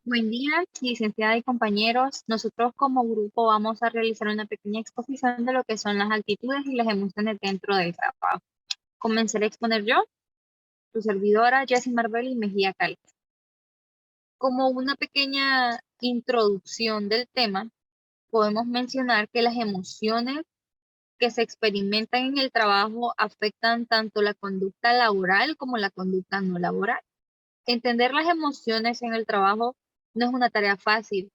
Buen día, licenciada y compañeros. Nosotros como grupo vamos a realizar una pequeña exposición de lo que son las actitudes y las emociones dentro del trabajo. Comenzaré a exponer yo, su servidora Jessie Marbelli Mejía Cali. Como una pequeña introducción del tema, podemos mencionar que las emociones que se experimentan en el trabajo afectan tanto la conducta laboral como la conducta no laboral. Entender las emociones en el trabajo no es una tarea fácil,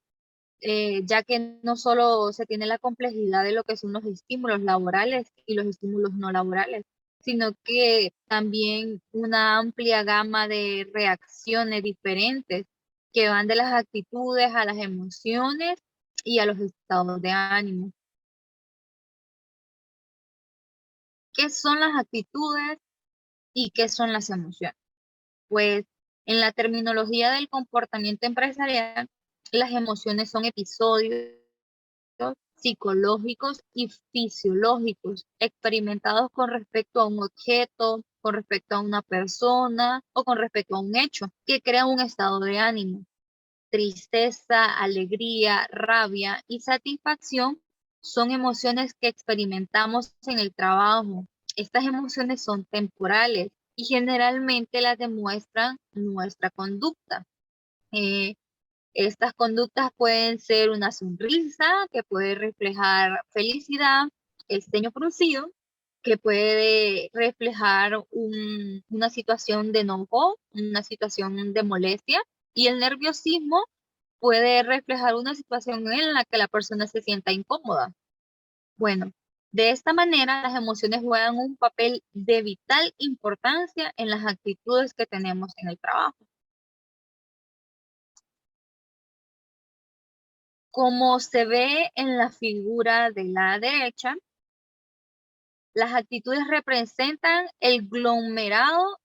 ya que no solo se tiene la complejidad de lo que son los estímulos laborales y los estímulos no laborales, sino que también una amplia gama de reacciones diferentes que van de las actitudes a las emociones y a los estados de ánimo. ¿Qué son las actitudes y qué son las emociones? Pues en la terminología del comportamiento empresarial, las emociones son episodios psicológicos y fisiológicos experimentados con respecto a un objeto, con respecto a una persona o con respecto a un hecho que crea un estado de ánimo. Tristeza, alegría, rabia y satisfacción son emociones que experimentamos en el trabajo. Estas emociones son temporales y generalmente las demuestran nuestra conducta. Eh, Estas conductas pueden ser una sonrisa que puede reflejar felicidad, el ceño fruncido que puede reflejar una situación de enojo, una situación de molestia, y el nerviosismo puede reflejar una situación en la que la persona se sienta incómoda. Bueno, de esta manera las emociones juegan un papel de vital importancia en las actitudes que tenemos en el trabajo. Como se ve en la figura de la derecha, las actitudes representan el glomerado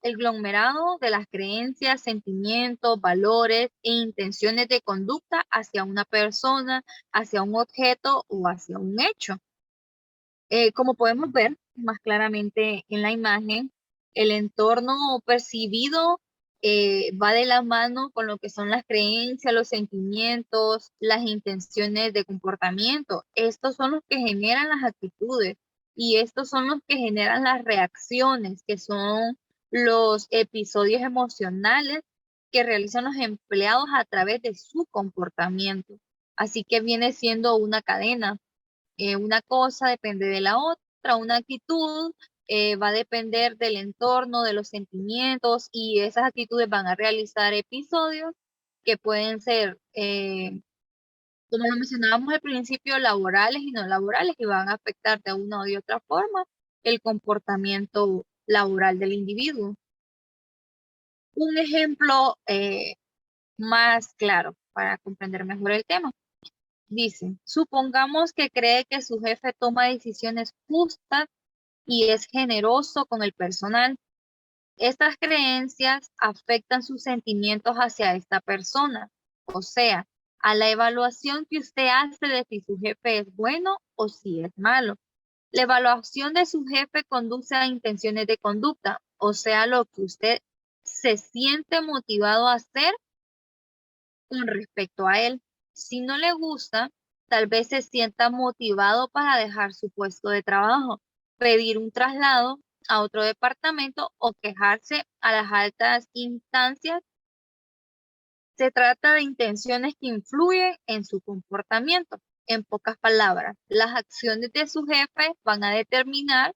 de las creencias, sentimientos, valores e intenciones de conducta hacia una persona, hacia un objeto o hacia un hecho. Como podemos ver más claramente en la imagen, el entorno percibido va de la mano con lo que son las creencias, los sentimientos, las intenciones de comportamiento. Estos son los que generan las actitudes y estos son los que generan las reacciones, que son los episodios emocionales que realizan los empleados a través de su comportamiento. Así que viene siendo una cadena. Una cosa depende de la otra, una actitud va a depender del entorno, de los sentimientos, y esas actitudes van a realizar episodios que pueden ser, como lo mencionábamos al principio, laborales y no laborales, que van a afectar de una o de otra forma el comportamiento laboral del individuo. Un ejemplo más claro para comprender mejor el tema. Dice, supongamos que cree que su jefe toma decisiones justas y es generoso con el personal. Estas creencias afectan sus sentimientos hacia esta persona, o sea, a la evaluación que usted hace de si su jefe es bueno o si es malo. La evaluación de su jefe conduce a intenciones de conducta, o sea, lo que usted se siente motivado a hacer con respecto a él. Si no le gusta, tal vez se sienta motivado para dejar su puesto de trabajo, pedir un traslado a otro departamento o quejarse a las altas instancias. Se trata de intenciones que influyen en su comportamiento. En pocas palabras, las acciones de su jefe van a determinar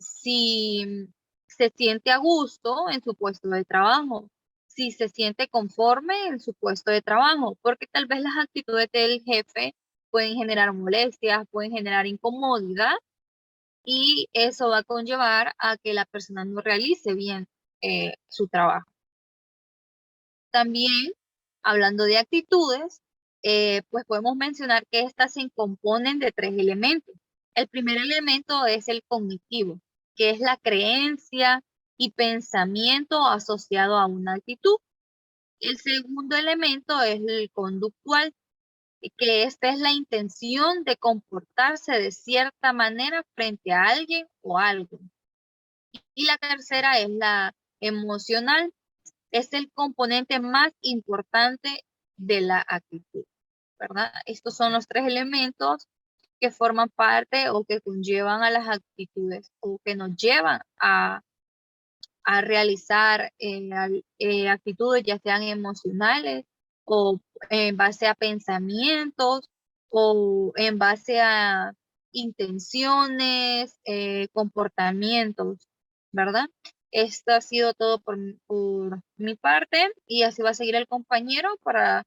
si se siente a gusto en su puesto de trabajo, si se siente conforme en su puesto de trabajo, porque tal vez las actitudes del jefe pueden generar molestias, pueden generar incomodidad y eso va a conllevar a que la persona no realice bien su trabajo. También, hablando de actitudes, pues podemos mencionar que estas se componen de tres elementos. El primer elemento es el cognitivo, que es la creencia y pensamiento asociado a una actitud. El segundo elemento es el conductual, que esta es la intención de comportarse de cierta manera frente a alguien o algo. Y la tercera es la emocional, es el componente más importante de la actitud, ¿verdad? Estos son los 3 elementos que forman parte o que conllevan a las actitudes o que nos llevan a realizar actitudes ya sean emocionales o en base a pensamientos o en base a intenciones, comportamientos, ¿verdad? Esto ha sido todo por mi parte y así va a seguir el compañero para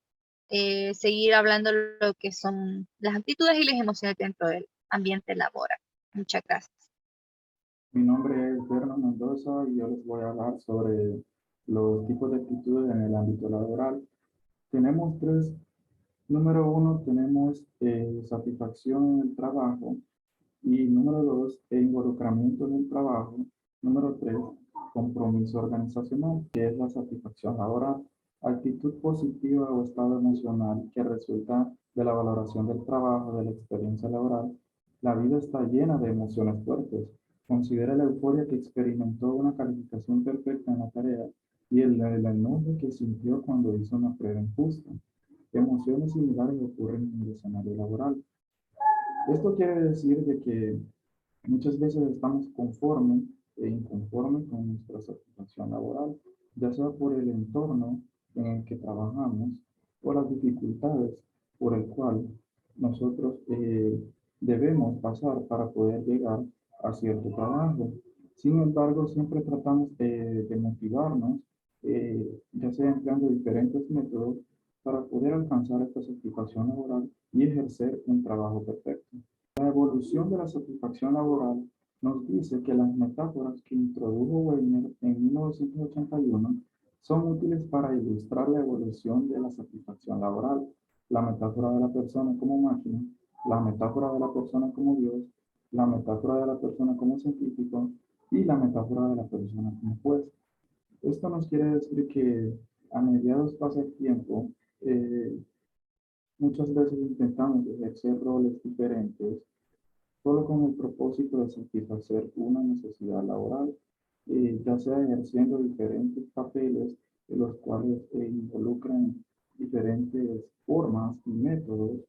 seguir hablando lo que son las actitudes y las emociones dentro del ambiente laboral. Muchas gracias. Mi nombre es Berno Mendoza y yo les voy a hablar sobre los tipos de actitudes en el ámbito laboral. Tenemos tres. Número uno, tenemos satisfacción en el trabajo. Y número dos, involucramiento en el trabajo. Número tres, compromiso organizacional, que es la satisfacción laboral. Actitud positiva o estado emocional que resulta de la valoración del trabajo, de la experiencia laboral. La vida está llena de emociones fuertes. Considera la euforia que experimentó una calificación perfecta en la tarea y el enojo que sintió cuando hizo una prueba injusta. Emociones similares ocurren en el escenario laboral. Esto quiere decir de que muchas veces estamos conformes e inconformes con nuestra satisfacción laboral, ya sea por el entorno en el que trabajamos o las dificultades por el cual nosotros debemos pasar para poder llegar a cierto trabajo. Sin embargo, siempre tratamos de motivarnos, ya sea empleando diferentes métodos para poder alcanzar esta satisfacción laboral y ejercer un trabajo perfecto. La evolución de la satisfacción laboral nos dice que las metáforas que introdujo Weiner en 1981 son útiles para ilustrar la evolución de la satisfacción laboral. La metáfora de la persona como máquina, la metáfora de la persona como Dios, la metáfora de la persona como científico y la metáfora de la persona como juez. Esto nos quiere decir que a mediados pasa el tiempo, eh, muchas veces intentamos ejercer roles diferentes solo con el propósito de satisfacer una necesidad laboral, ya sea ejerciendo diferentes papeles, los cuales involucran diferentes formas y métodos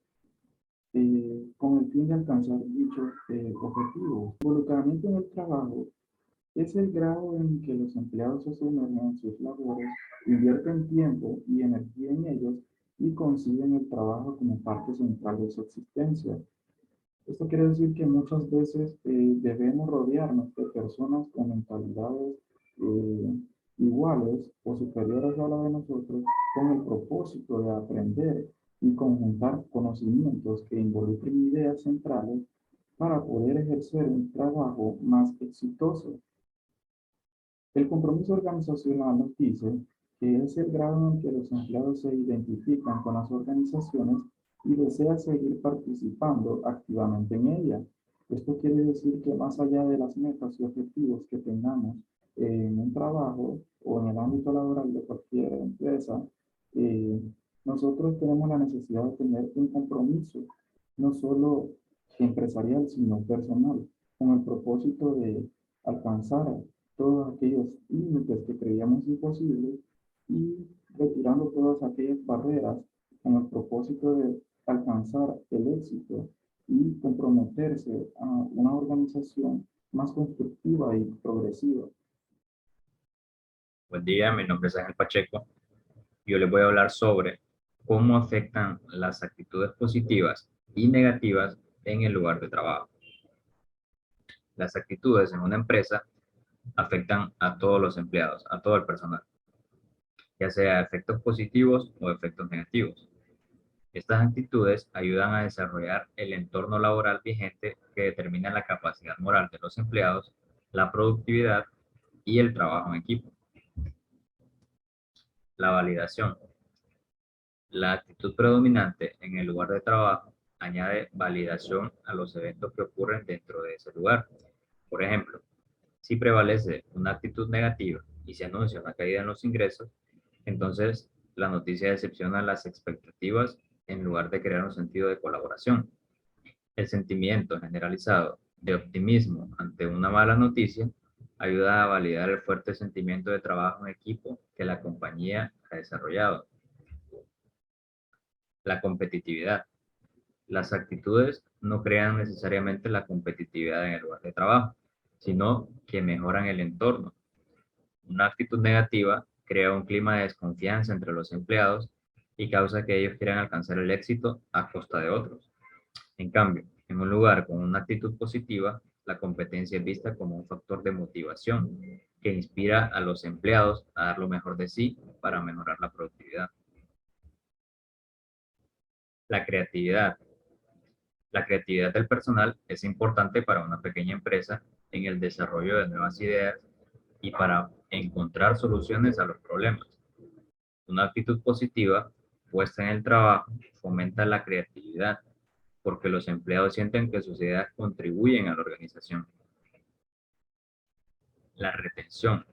con el fin de alcanzar dichos objetivos. Involucramiento en el trabajo es el grado en que los empleados se sumergen en sus labores, invierten tiempo y energía en ellos y conciben el trabajo como parte central de su existencia. Esto quiere decir que muchas veces debemos rodearnos de personas con mentalidades eh, iguales o superiores a la de nosotros con el propósito de aprender y conjuntar conocimientos que involucren ideas centrales para poder ejercer un trabajo más exitoso. El compromiso organizacional nos dice que es el grado en que los empleados se identifican con las organizaciones y desean seguir participando activamente en ella. Esto quiere decir que más allá de las metas y objetivos que tengamos en un trabajo o en el ámbito laboral de cualquier empresa, eh, nosotros tenemos la necesidad de tener un compromiso, no solo empresarial, sino personal, con el propósito de alcanzar todos aquellos límites que creíamos imposibles y retirando todas aquellas barreras con el propósito de alcanzar el éxito y comprometerse a una organización más constructiva y progresiva. Buen día, mi nombre es Ángel Pacheco. Yo les voy a hablar sobre cómo afectan las actitudes positivas y negativas en el lugar de trabajo. Las actitudes en una empresa afectan a todos los empleados, a todo el personal, ya sea efectos positivos o efectos negativos. Estas actitudes ayudan a desarrollar el entorno laboral vigente que determina la capacidad moral de los empleados, la productividad y el trabajo en equipo. La validación. La actitud predominante en el lugar de trabajo añade validación a los eventos que ocurren dentro de ese lugar. Por ejemplo, si prevalece una actitud negativa y se anuncia una caída en los ingresos, entonces la noticia decepciona las expectativas en lugar de crear un sentido de colaboración. El sentimiento generalizado de optimismo ante una mala noticia Ayuda a validar el fuerte sentimiento de trabajo en equipo que la compañía ha desarrollado. La competitividad. Las actitudes no crean necesariamente la competitividad en el lugar de trabajo, sino que mejoran el entorno. Una actitud negativa crea un clima de desconfianza entre los empleados y causa que ellos quieran alcanzar el éxito a costa de otros. En cambio, en un lugar con una actitud positiva, la competencia es vista como un factor de motivación que inspira a los empleados a dar lo mejor de sí para mejorar la productividad. La creatividad. La creatividad del personal es importante para una pequeña empresa en el desarrollo de nuevas ideas y para encontrar soluciones a los problemas. Una actitud positiva puesta en el trabajo fomenta la creatividad porque los empleados sienten que sus ideas contribuyen a la organización. La retención.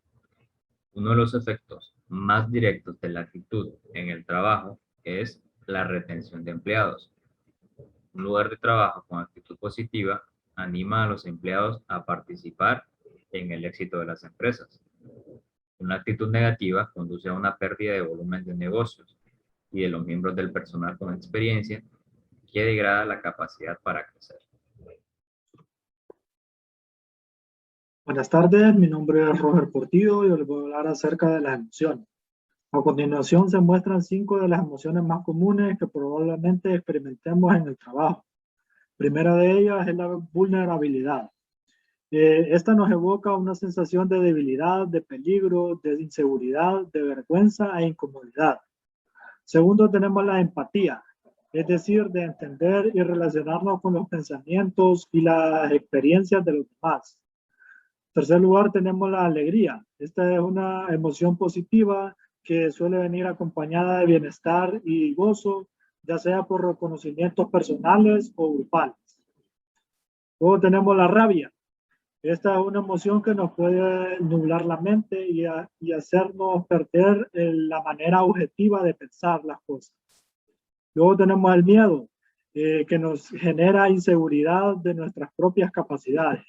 Uno de los efectos más directos de la actitud en el trabajo es la retención de empleados. Un lugar de trabajo con actitud positiva anima a los empleados a participar en el éxito de las empresas. Una actitud negativa conduce a una pérdida de volumen de negocios y de los miembros del personal con experiencia que degrada la capacidad para crecer. Buenas tardes, mi nombre es Roger Portillo y hoy les voy a hablar acerca de las emociones. A continuación se muestran 5 de las emociones más comunes que probablemente experimentemos en el trabajo. Primera de ellas es la vulnerabilidad. Esta nos evoca una sensación de debilidad, de peligro, de inseguridad, de vergüenza e incomodidad. Segundo, tenemos la empatía, es decir, de entender y relacionarnos con los pensamientos y las experiencias de los demás. En tercer lugar, tenemos la alegría. Esta es una emoción positiva que suele venir acompañada de bienestar y gozo, ya sea por reconocimientos personales o grupales. Luego tenemos la rabia. Esta es una emoción que nos puede nublar la mente y hacernos perder la manera objetiva de pensar las cosas. Luego tenemos el miedo, que nos genera inseguridad de nuestras propias capacidades.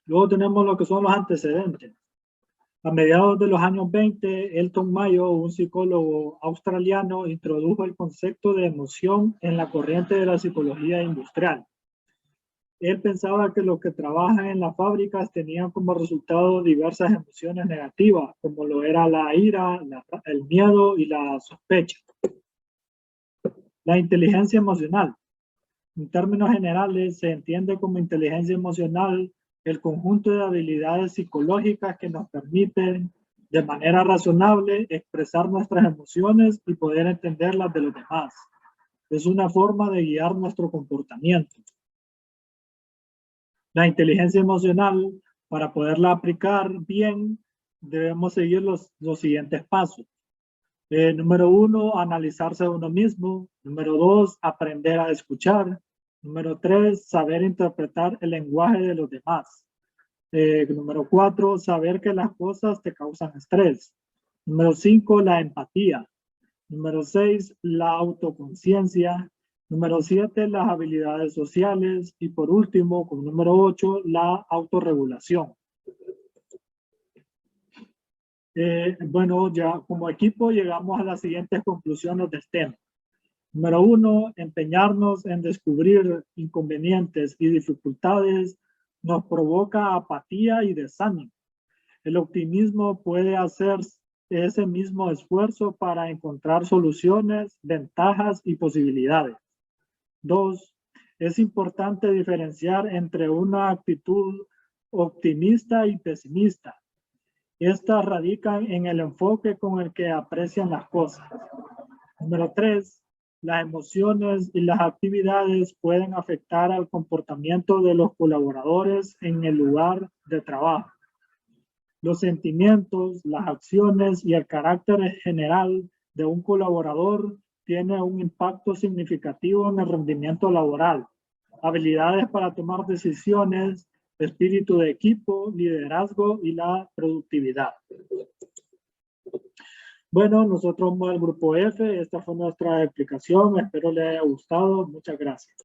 Luego tenemos lo que son los antecedentes. A mediados de los años 20, Elton Mayo, un psicólogo australiano, introdujo el concepto de emoción en la corriente de la psicología industrial. Él pensaba que los que trabajan en las fábricas tenían como resultado diversas emociones negativas, como lo era la ira, el miedo y la sospecha. La inteligencia emocional. En términos generales, se entiende como inteligencia emocional el conjunto de habilidades psicológicas que nos permiten de manera razonable expresar nuestras emociones y poder entenderlas de los demás. Es una forma de guiar nuestro comportamiento. La inteligencia emocional, para poderla aplicar bien, debemos seguir los siguientes pasos. Número 1, analizarse a uno mismo. Número 2, aprender a escuchar. Número 3, saber interpretar el lenguaje de los demás. Número 4, saber que las cosas te causan estrés. Número 5, la empatía. Número 6, la autoconciencia. Número 7, las habilidades sociales. Y por último, con número 8, la autorregulación. Bueno, ya como equipo llegamos a las siguientes conclusiones del tema. Número 1, empeñarnos en descubrir inconvenientes y dificultades nos provoca apatía y desánimo. El optimismo puede hacer ese mismo esfuerzo para encontrar soluciones, ventajas y posibilidades. 2, es importante diferenciar entre una actitud optimista y pesimista. Estas radican en el enfoque con el que aprecian las cosas. Número 3, las emociones y las actividades pueden afectar al comportamiento de los colaboradores en el lugar de trabajo. Los sentimientos, las acciones y el carácter general de un colaborador tienen un impacto significativo en el rendimiento laboral, habilidades para tomar decisiones, espíritu de equipo, liderazgo y la productividad. Bueno, nosotros somos el grupo F. Esta fue nuestra explicación. Espero les haya gustado. Muchas gracias.